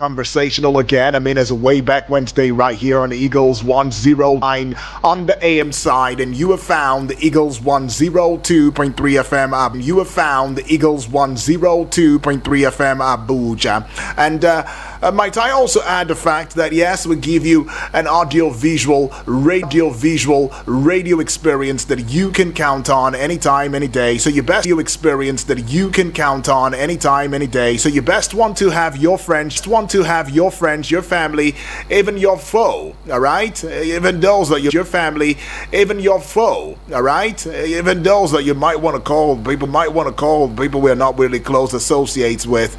conversational again. I mean, it's a way back Wednesday right here on the Eagles 109 on the AM side, and you have found the Eagles 102.3 FM. You have found the Eagles 102.3 FM Abuja. And might I also add the fact that yes, we give you an audio-visual radio experience that you can count on anytime, any day. So your best experience that you can count on anytime, any day. So you best want to have your friends, your family, even your foe, all right? Even those that your family, even your foe, all right? Even those that you might want to call, people we're not really close associates with,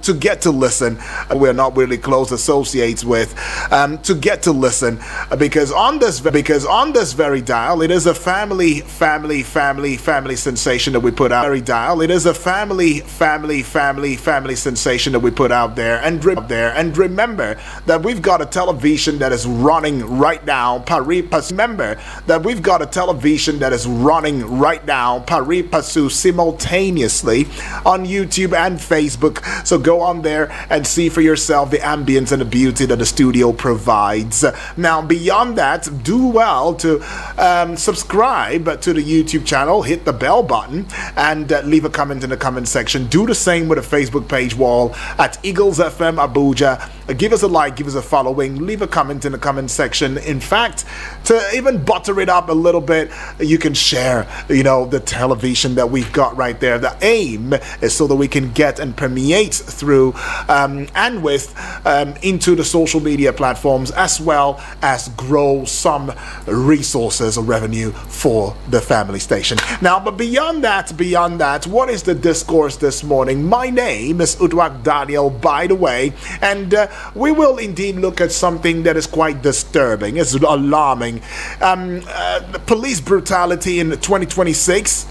to get to listen. We're not really close associates with, to get to listen, because on this very dial, it is a family sensation that we put out. It is a family sensation that we put out there. And remember that we've got a television that is running right now. Remember that we've got a television that is running right now, pari passu, simultaneously on YouTube and Facebook. So go on there and see for yourself the ambience and the beauty that the studio provides. Now, beyond that, do well to subscribe to the YouTube channel, hit the bell button, and leave a comment in the comment section. Do the same with the Facebook page wall at Eagles FM Abuja. Give us a like, give us a following, leave a comment in the comment section. In fact, to even butter it up a little bit, you can share, the television that we've got right there. The aim is so that we can get and permeate through and with into the social media platforms, as well as grow some resources or revenue for the family station. Now, but beyond that, what is the discourse this morning? My name is Udwak Daniel, by the way, and we will indeed look at something that is quite disturbing. It's alarming. Police brutality in 2026.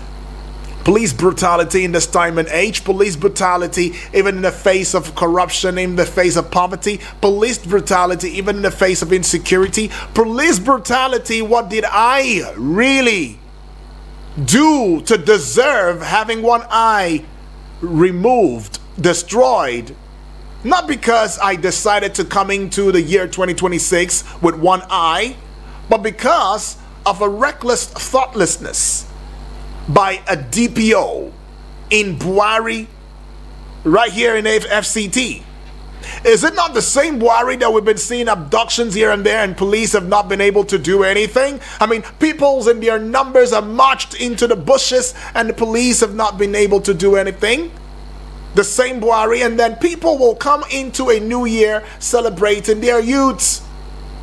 Police brutality in this time and age. Police brutality even in the face of corruption, in the face of poverty. Police brutality even in the face of insecurity. Police brutality, what did I really do to deserve having one eye removed, destroyed? Not because I decided to come into the year 2026 with one eye, but because of a reckless thoughtlessness by a DPO in Buhari, right here in FCT. Is it not the same Buhari that we've been seeing abductions here and there and police have not been able to do anything? I mean, peoples in their numbers have marched into the bushes and the police have not been able to do anything? The same Buhari, and then people will come into a new year celebrating their youths.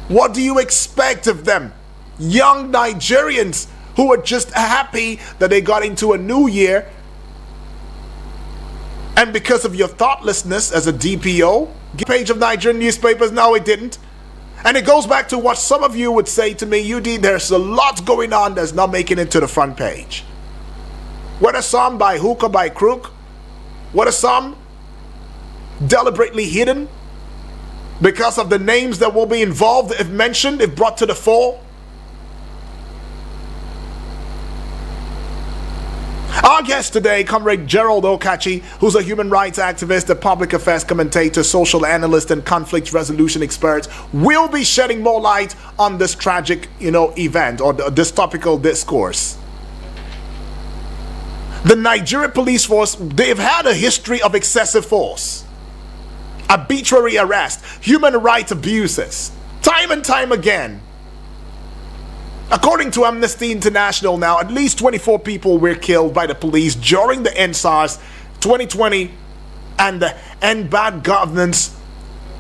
What do you expect of them? Young Nigerians who are just happy that they got into a new year, and because of your thoughtlessness as a DPO, page of Nigerian newspapers, no, it didn't. And it goes back to what some of you would say to me, UD, there's a lot going on that's not making it to the front page. Whether some by hook or by crook, whether some deliberately hidden because of the names that will be involved, if mentioned, if brought to the fore. Our guest today, Comrade Gerald Okachi, who's a human rights activist, a public affairs commentator, social analyst, and conflict resolution expert, will be shedding more light on this tragic, event or this topical discourse. The Nigeria police force, they've had a history of excessive force, arbitrary arrest, human rights abuses, time and time again. According to Amnesty International now, at least 24 people were killed by the police during the NSARS 2020 and the End Bad Governance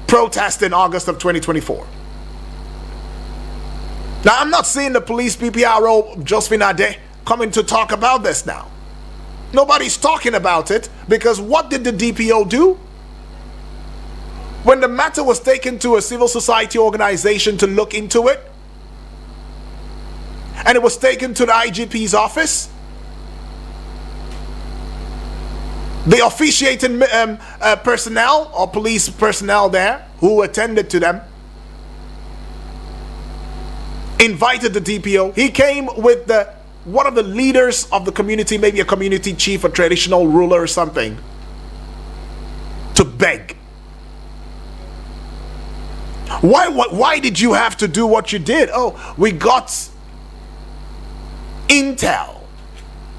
protest in August of 2024. Now, I'm not seeing the police PPRO, Josephine Ade, coming to talk about this now. Nobody's talking about it, because what did the DPO do? When the matter was taken to a civil society organization to look into it, and it was taken to the IGP's office, the officiating personnel or police personnel there who attended to them invited the DPO. He came with one of the leaders of the community, maybe a community chief, a traditional ruler or something, to beg. Why did you have to do what you did? Oh, we got intel.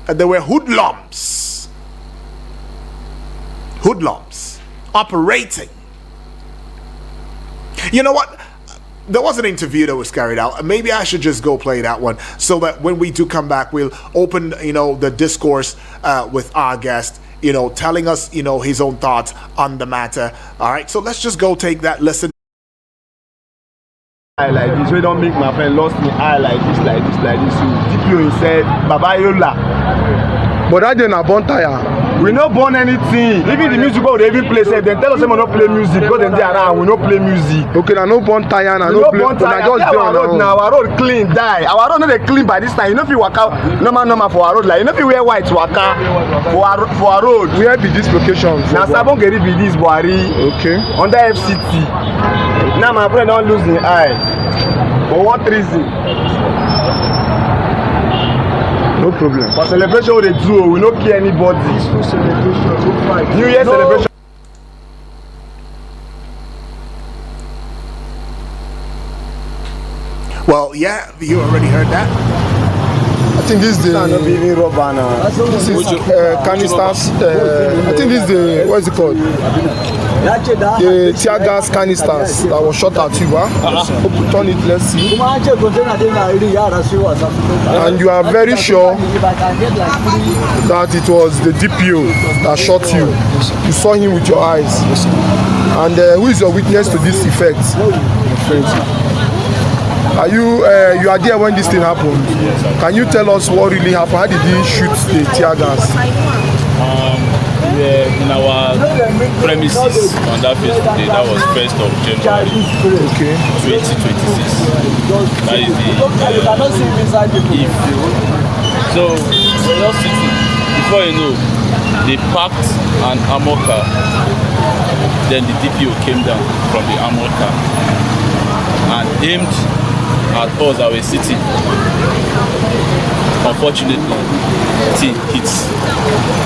And there were hoodlums operating. You know what? There was an interview that was carried out. Maybe I should just go play that one so that when we do come back, we'll open, the discourse with our guest, telling us, his own thoughts on the matter. All right, so let's just go take that listen. I like this. We don't make my friend lost me. I like this. So DPO said, Baba Yola. But that day na born tire. We no born anything. Even the music they even play, say they tell us we no play music. Because then they around, we no play music. Okay, na no born tire, na no play. Na just our road now. Our road clean, die. Our road no dey clean by this time. You know if you walk out normal for our road, like you know if you wear white waka for our road. Where be this location? Na Sabongeri be this Buhari. Okay. Under FCT. Now my friend don't lose his eye. For what reason? No problem. For celebration we dey do, we no kill anybody. Peaceful celebration. New Year celebration. Well, yeah, you already heard that. I think this is the canisters. I think this is the, what is it called? The tear gas canisters that was shot at you. Turn it, let's see. And you are very sure that it was the DPO that shot you. You saw him with your eyes. And who is your witness to this effect? Are you are there when this thing happened? Can you tell us what really happened? How did he shoot the tear gas? In our premises on that fateful day, that was 1st of January 2026. That is the if. So we're just sitting. Before you know, they parked an armored car. Then the DPO came down from the armored car and aimed at us that were sitting. Unfortunately, it hits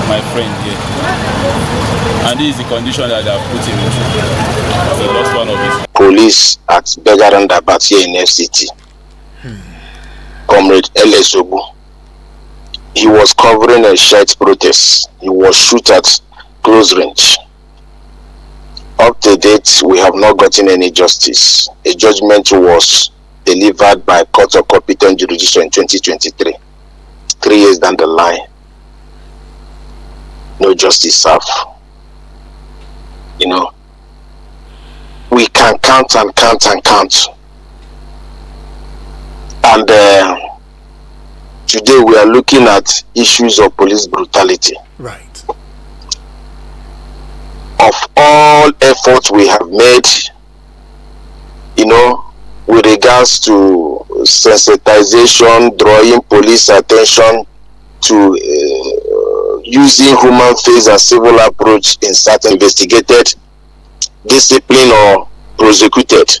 my friend here. And this is the condition that they have put him into. He lost one of his. Police at Begarandabat here in FCT. Comrade L.S. Obu. He was covering a shirt protest. He was shot at close range. Up to date, we have not gotten any justice. A judgment was delivered by Court of Competent Jurisdiction in 2023. 3 years down the line, no justice served. We can count and count and count. And today we are looking at issues of police brutality. Right. Of all efforts we have made, with regards to sensitization, drawing police attention to using human face and civil approach in certain investigated, disciplined or prosecuted,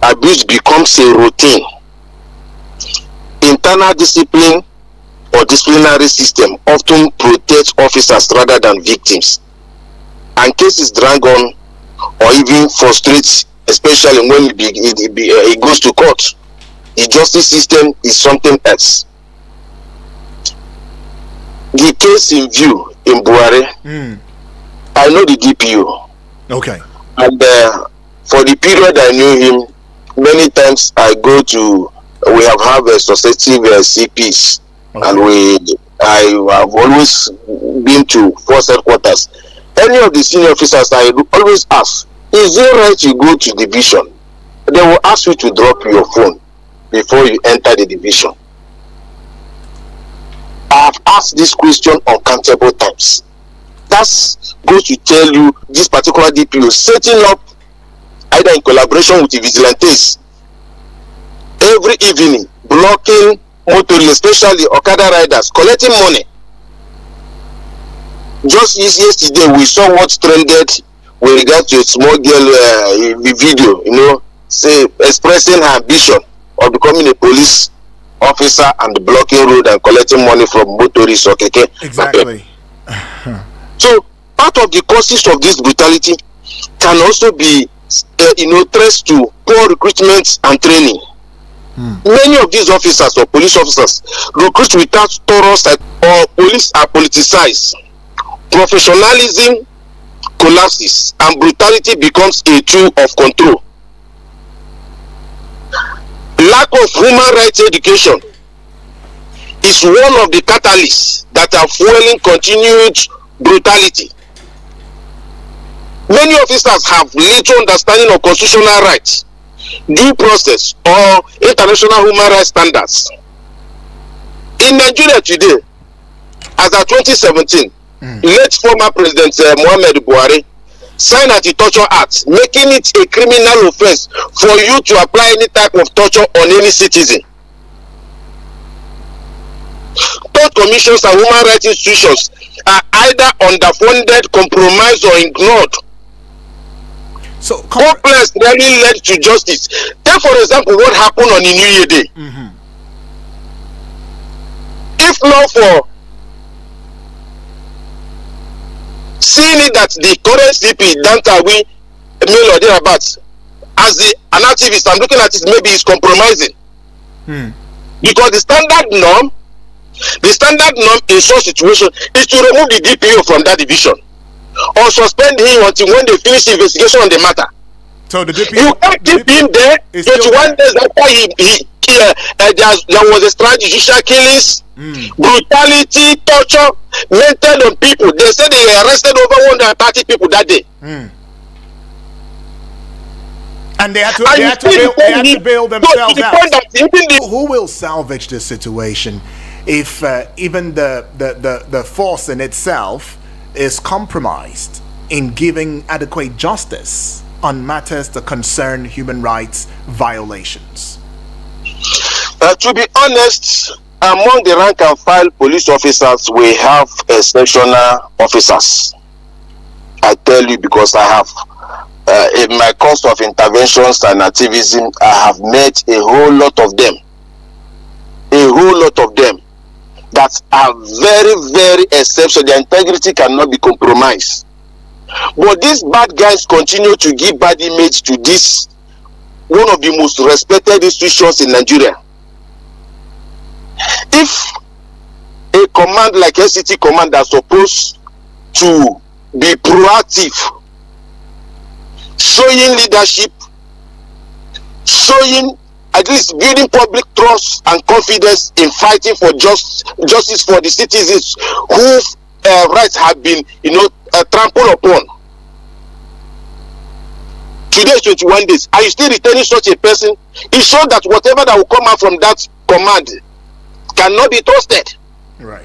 abuse becomes a routine. Internal discipline or disciplinary system often protects officers rather than victims, and cases drag on or even frustrates, especially when it goes to court. The justice system is something else. The case in view in Buhari, I know the DPO. Okay. And for the period I knew him, many times we have a successive CPs, and I have always been to force headquarters. Any of the senior officers, I always ask, is it right you go to division? They will ask you to drop your phone before you enter the division. I have asked this question uncountable times. That goes to tell you this particular DPO setting up, either in collaboration with the vigilantes, every evening blocking motorists, especially Okada riders, collecting money. Just yesterday we saw what trended with regard to a small girl video, say expressing her ambition of becoming a police officer and blocking road and collecting money from motorists or keke. Exactly. So part of the causes of this brutality can also be traced to poor recruitment and training. Many of these officers or police officers recruit without thorough or police are politicized. Professionalism collapses and brutality becomes a tool of control. Lack of human rights education is one of the catalysts that are fueling continued brutality. Many officers have little understanding of constitutional rights, due process, or international human rights standards. In Nigeria today, as of 2017, late former President Muhammad Buhari signed Anti-Torture Act, making it a criminal offense for you to apply any type of torture on any citizen. Court commissions and human rights institutions are either underfunded, compromised, or ignored. So, hopeless rarely led to justice. Take for example what happened on the New Year Day. If not for seeing it that the current CP Dantawi Emil Odirabat, as an activist, I'm looking at it, maybe it's compromising. Because the standard norm in such situation is to remove the DPO from that division or suspend him until when they finish the investigation on the matter. So the DPO, you can't keep him there 21 days after there was extrajudicial killings, brutality, torture, mental on people. They said they arrested over 130 people that day. And they had to bail themselves out. Who will salvage this situation if even the force in itself is compromised in giving adequate justice on matters that concern human rights violations? To be honest, among the rank and file police officers, we have exceptional officers. I tell you, because I have in my course of interventions and activism, I have met a whole lot of them that are very, very exceptional. Their integrity cannot be compromised. But these bad guys continue to give bad image to this one of the most respected institutions in Nigeria. If a command like SCT command are supposed to be proactive, showing leadership, showing at least building public trust and confidence in fighting for justice for the citizens whose rights have been, trampled upon. Today is 21 days. Are you still retaining such a person? It shows that whatever that will come out from that command cannot be trusted. Right.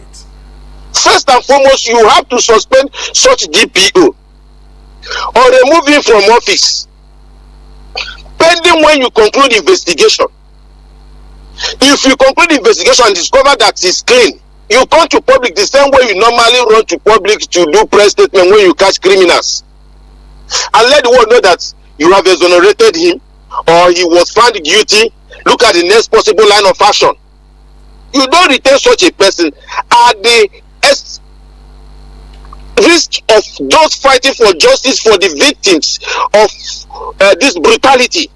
First and foremost, you have to suspend such DPO or remove him from office pending when you conclude the investigation. If you conclude the investigation and discover that it's clean, you come to public the same way you normally run to public to do press statement when you catch criminals, and let the world know that you have exonerated him or he was found guilty. Look at the next possible line of action. You don't retain such a person at the risk of those fighting for justice for the victims of this brutality.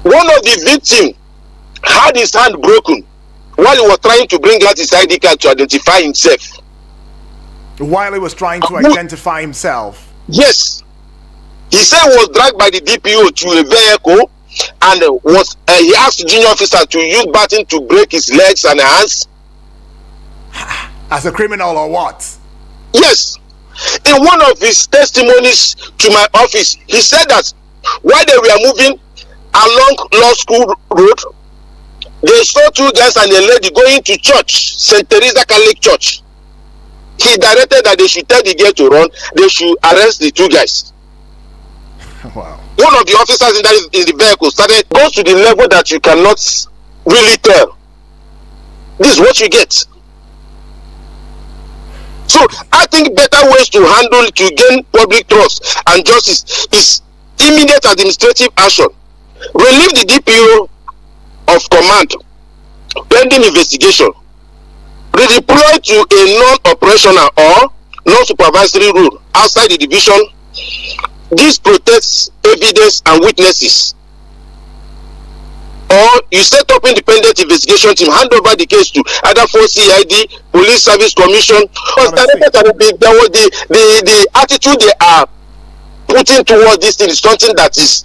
One of the victims had his hand broken while he was trying to bring out his ID card to identify himself. While he was trying to identify himself? Yes. He said he was dragged by the DPO to a vehicle and he asked the junior officer to use baton to break his legs and hands. As a criminal or what? Yes. In one of his testimonies to my office, he said that while they were moving along Law School Road, they saw two guys and a lady going to church, St. Teresa Catholic Church. He directed that they should tell the girl to run, they should arrest the two guys. Wow. One of the officers in the vehicle goes to the level that you cannot really tell. This is what you get. So I think better ways to handle, to gain public trust and justice is immediate administrative action. Relieve the DPO of command pending investigation. Redeploy to a non-operational or non-supervisory role outside the division this protects evidence and witnesses. Or you set up independent investigation team, hand over the case to either for CID, Police Service Commission, or the attitude they are putting towards this thing is something that is